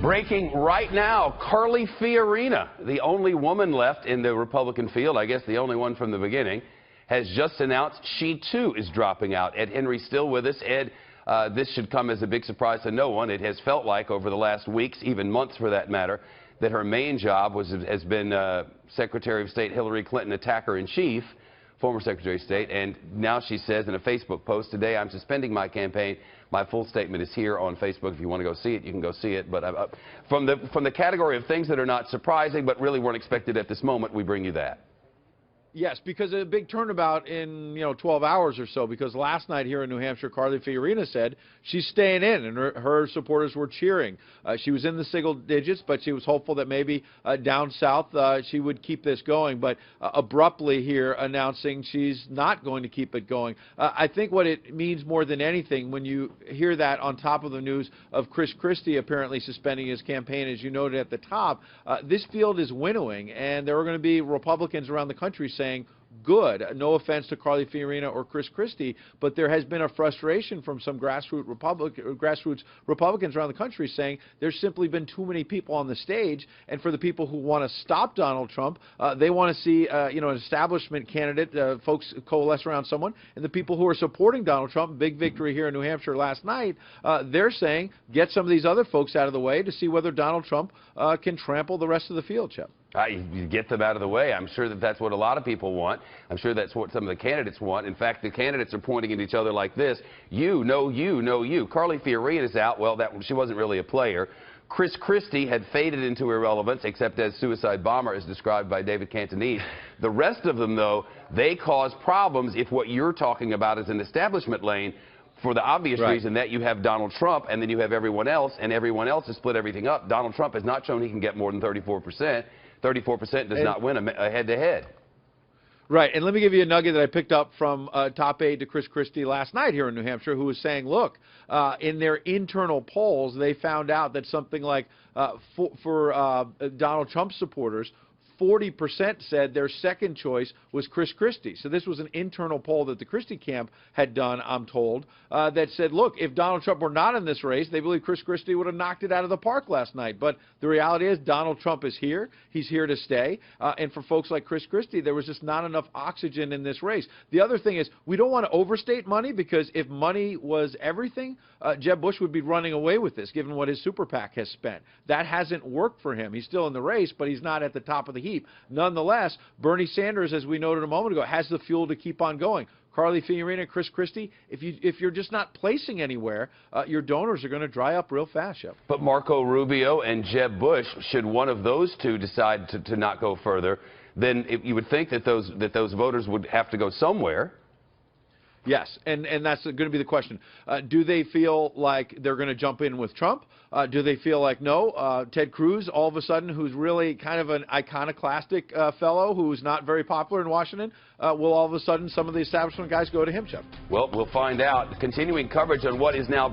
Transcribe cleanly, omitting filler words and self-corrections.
Breaking right now, Carly Fiorina, the only woman left in the Republican field, I guess the only one from the beginning, has just announced she too is dropping out. Ed Henry's still with us. Ed, this should come as a big surprise to no one. It has felt like over the last weeks, even months for that matter, that her main job has been Secretary of State Hillary Clinton attacker-in-chief, former Secretary of State, and now she says in a Facebook post, "Today I'm suspending my campaign. My full statement is here on Facebook. If you want to go see it, you can go see it." But from the category of things that are not surprising but really weren't expected at this moment, we bring you that. Yes, because of a big turnabout in 12 hours or so, because last night here in New Hampshire, Carly Fiorina said she's staying in, and her supporters were cheering. She was in the single digits, but she was hopeful that maybe down south she would keep this going, but abruptly here announcing she's not going to keep it going. I think what it means more than anything when you hear that on top of the news of Chris Christie apparently suspending his campaign, as you noted at the top, this field is winnowing, and there are going to be Republicans around the country saying, good. No offense to Carly Fiorina or Chris Christie, but there has been a frustration from some grassroots Republicans around the country saying there's simply been too many people on the stage, and for the people who want to stop Donald Trump, they want to see an establishment candidate, folks coalesce around someone, and the people who are supporting Donald Trump, big victory here in New Hampshire last night, they're saying get some of these other folks out of the way to see whether Donald Trump can trample the rest of the field, Chip. You get them out of the way. I'm sure that that's what a lot of people want. I'm sure that's what some of the candidates want. In fact, the candidates are pointing at each other like this. You, no you, no you. Carly Fiorina is out. Well, she wasn't really a player. Chris Christie had faded into irrelevance, except as suicide bomber, as described by David Cantonese. The rest of them, though, they cause problems if what you're talking about is an establishment lane, for the obvious reason that you have Donald Trump and then you have everyone else, and everyone else has split everything up. Donald Trump has not shown he can get more than 34%. 34% does not win a head-to-head. Right, and let me give you a nugget that I picked up from top aide to Chris Christie last night here in New Hampshire, who was saying, look, in their internal polls, they found out that something like for Donald Trump supporters, 40% said their second choice was Chris Christie. So this was an internal poll that the Christie camp had done, I'm told, that said, look, if Donald Trump were not in this race, they believe Chris Christie would have knocked it out of the park last night. But the reality is Donald Trump is here. He's here to stay. And for folks like Chris Christie, there was just not enough oxygen in this race. The other thing is we don't want to overstate money, because if money was everything, Jeb Bush would be running away with this, given what his super PAC has spent. That hasn't worked for him. He's still in the race, but he's not at the top of the heap. Nonetheless, Bernie Sanders, as we noted a moment ago, has the fuel to keep on going. Carly Fiorina, Chris Christie, if you're just not placing anywhere, your donors are going to dry up real fast, Chef. But Marco Rubio and Jeb Bush, should one of those two decide to not go further, then you would think that those voters would have to go somewhere. Yes, and that's going to be the question. Do they feel like they're going to jump in with Trump? Do they feel like, no, Ted Cruz, all of a sudden, who's really kind of an iconoclastic fellow who's not very popular in Washington, will all of a sudden some of the establishment guys go to him, Chip? Well, we'll find out. Continuing coverage on what is now